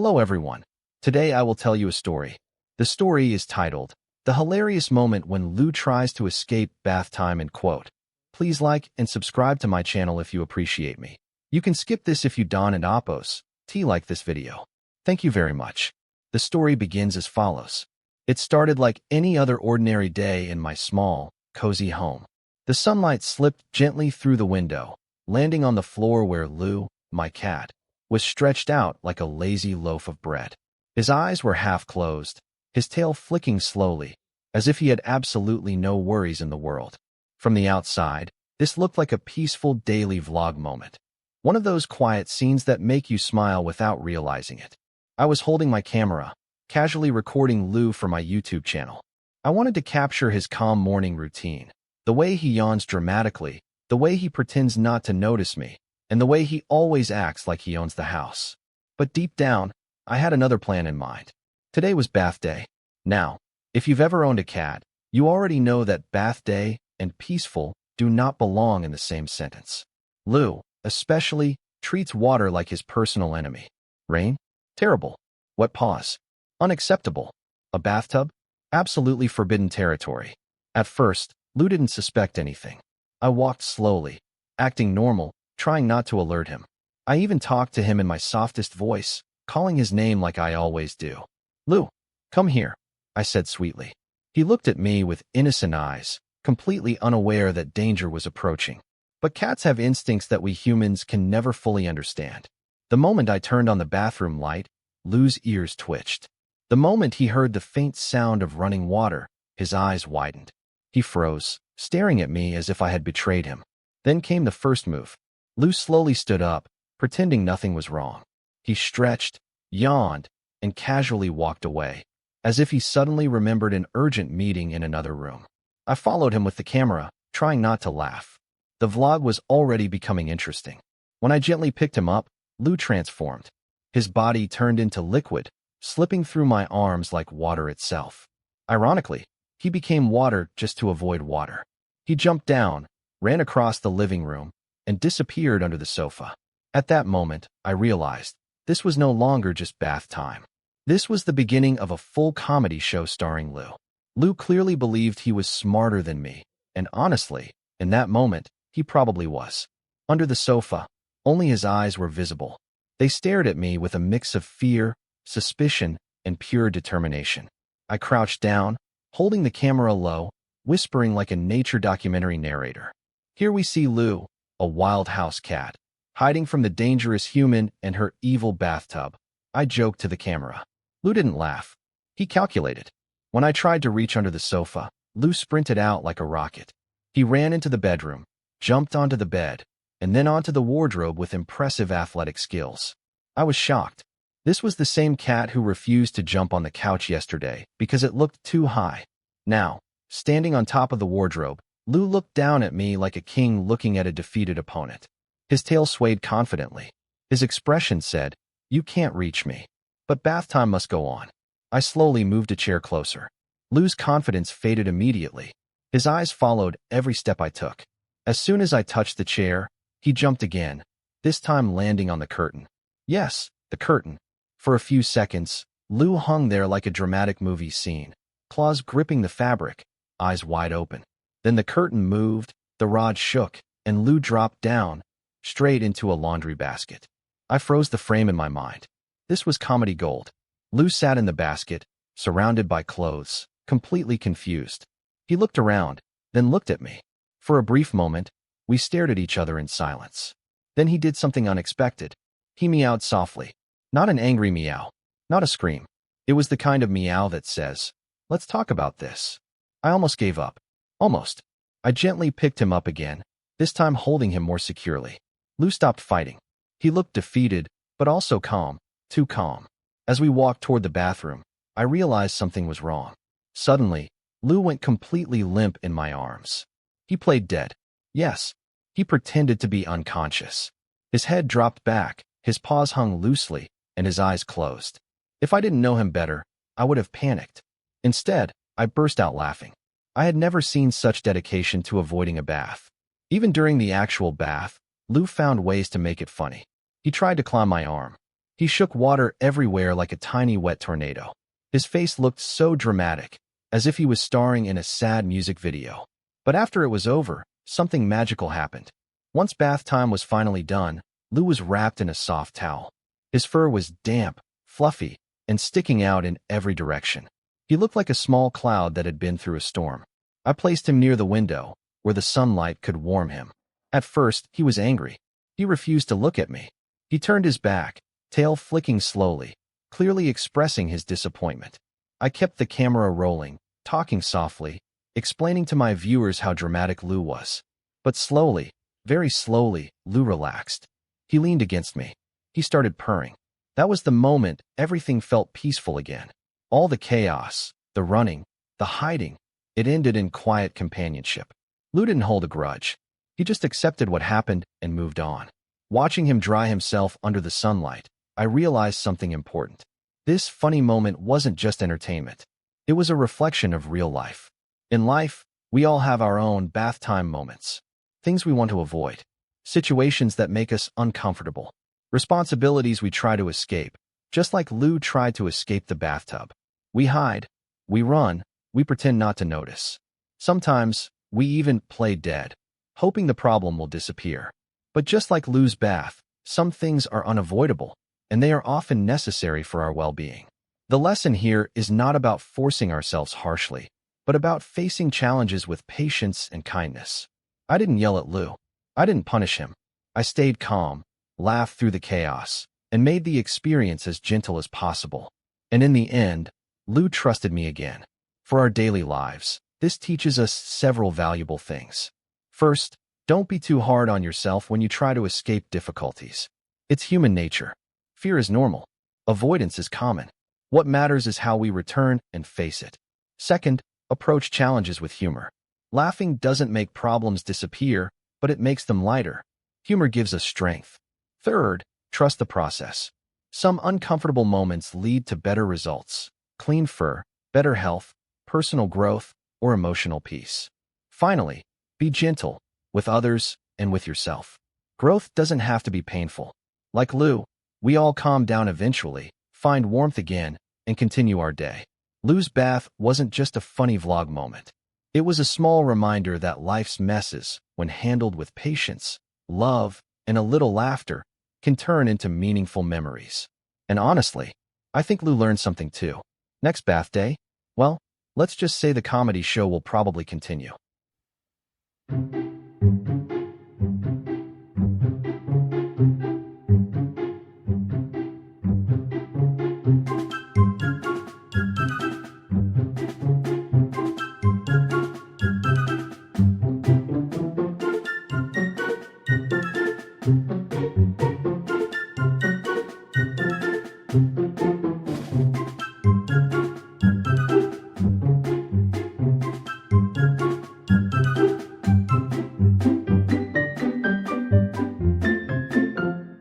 Hello everyone. Today I will tell you a story. The story is titled, The Hilarious Moment When Lou Tries to Escape Bath Time and Quote. Please like and subscribe to my channel if you appreciate me. You can skip this if you don and oppose. Like this video. Thank you very much. The story begins as follows. It started like any other ordinary day in my small, cozy home. The sunlight slipped gently through the window, landing on the floor where Lou, my cat, was stretched out like a lazy loaf of bread. His eyes were half closed, his tail flicking slowly, as if he had absolutely no worries in the world. From the outside, this looked like a peaceful daily vlog moment. One of those quiet scenes that make you smile without realizing it. I was holding my camera, casually recording Lou for my YouTube channel. I wanted to capture his calm morning routine, the way he yawns dramatically, the way he pretends not to notice me, and the way he always acts like he owns the house. But deep down, I had another plan in mind. Today was bath day. Now, if you've ever owned a cat, you already know that bath day and peaceful do not belong in the same sentence. Lou, especially, treats water like his personal enemy. Rain? Terrible. Wet paws? Unacceptable. A bathtub? Absolutely forbidden territory. At first, Lou didn't suspect anything. I walked slowly, acting normal, trying not to alert him. I even talked to him in my softest voice, calling his name like I always do. Lou, come here, I said sweetly. He looked at me with innocent eyes, completely unaware that danger was approaching. But cats have instincts that we humans can never fully understand. The moment I turned on the bathroom light, Lou's ears twitched. The moment he heard the faint sound of running water, his eyes widened. He froze, staring at me as if I had betrayed him. Then came the first move. Lou slowly stood up, pretending nothing was wrong. He stretched, yawned, and casually walked away, as if he suddenly remembered an urgent meeting in another room. I followed him with the camera, trying not to laugh. The vlog was already becoming interesting. When I gently picked him up, Lou transformed. His body turned into liquid, slipping through my arms like water itself. Ironically, he became water just to avoid water. He jumped down, ran across the living room, and disappeared under the sofa. At that moment, I realized this was no longer just bath time. This was the beginning of a full comedy show starring Lou. Lou clearly believed he was smarter than me, and honestly, in that moment, he probably was. Under the sofa, only his eyes were visible. They stared at me with a mix of fear, suspicion, and pure determination. I crouched down, holding the camera low, whispering like a nature documentary narrator. Here we see Lou, a wild house cat, hiding from the dangerous human and her evil bathtub. I joked to the camera. Lou didn't laugh. He calculated. When I tried to reach under the sofa, Lou sprinted out like a rocket. He ran into the bedroom, jumped onto the bed, and then onto the wardrobe with impressive athletic skills. I was shocked. This was the same cat who refused to jump on the couch yesterday because it looked too high. Now, standing on top of the wardrobe, Lou looked down at me like a king looking at a defeated opponent. His tail swayed confidently. His expression said, "You can't reach me." But bath time must go on. I slowly moved a chair closer. Lou's confidence faded immediately. His eyes followed every step I took. As soon as I touched the chair, he jumped again, this time landing on the curtain. Yes, the curtain. For a few seconds, Lou hung there like a dramatic movie scene, claws gripping the fabric, eyes wide open. Then the curtain moved, the rod shook, and Lou dropped down, straight into a laundry basket. I froze the frame in my mind. This was comedy gold. Lou sat in the basket, surrounded by clothes, completely confused. He looked around, then looked at me. For a brief moment, we stared at each other in silence. Then he did something unexpected. He meowed softly. Not an angry meow, not a scream. It was the kind of meow that says, "Let's talk about this." I almost gave up. Almost. I gently picked him up again, this time holding him more securely. Lou stopped fighting. He looked defeated, but also calm, too calm. As we walked toward the bathroom, I realized something was wrong. Suddenly, Lou went completely limp in my arms. He played dead. Yes, he pretended to be unconscious. His head dropped back, his paws hung loosely, and his eyes closed. If I didn't know him better, I would have panicked. Instead, I burst out laughing. I had never seen such dedication to avoiding a bath. Even during the actual bath, Lou found ways to make it funny. He tried to climb my arm. He shook water everywhere like a tiny wet tornado. His face looked so dramatic, as if he was starring in a sad music video. But after it was over, something magical happened. Once bath time was finally done, Lou was wrapped in a soft towel. His fur was damp, fluffy, and sticking out in every direction. He looked like a small cloud that had been through a storm. I placed him near the window, where the sunlight could warm him. At first, he was angry. He refused to look at me. He turned his back, tail flicking slowly, clearly expressing his disappointment. I kept the camera rolling, talking softly, explaining to my viewers how dramatic Lou was. But slowly, very slowly, Lou relaxed. He leaned against me. He started purring. That was the moment everything felt peaceful again. All the chaos, the running, the hiding, it ended in quiet companionship. Lou didn't hold a grudge. He just accepted what happened and moved on. Watching him dry himself under the sunlight, I realized something important. This funny moment wasn't just entertainment. It was a reflection of real life. In life, we all have our own bath time moments. Things we want to avoid. Situations that make us uncomfortable. Responsibilities we try to escape, just like Lou tried to escape the bathtub. We hide, we run, we pretend not to notice. Sometimes, we even play dead, hoping the problem will disappear. But just like Lou's bath, some things are unavoidable, and they are often necessary for our well-being. The lesson here is not about forcing ourselves harshly, but about facing challenges with patience and kindness. I didn't yell at Lou. I didn't punish him. I stayed calm, laughed through the chaos, and made the experience as gentle as possible. And in the end, Lou trusted me again. For our daily lives, this teaches us several valuable things. First, don't be too hard on yourself when you try to escape difficulties. It's human nature. Fear is normal. Avoidance is common. What matters is how we return and face it. Second, approach challenges with humor. Laughing doesn't make problems disappear, but it makes them lighter. Humor gives us strength. Third, trust the process. Some uncomfortable moments lead to better results. Clean fur, better health, personal growth, or emotional peace. Finally, be gentle with others and with yourself. Growth doesn't have to be painful. Like Lou, we all calm down eventually, find warmth again, and continue our day. Lou's bath wasn't just a funny vlog moment. It was a small reminder that life's messes, when handled with patience, love, and a little laughter, can turn into meaningful memories. And honestly, I think Lou learned something too. Next bath day? Well, let's just say the comedy show will probably continue.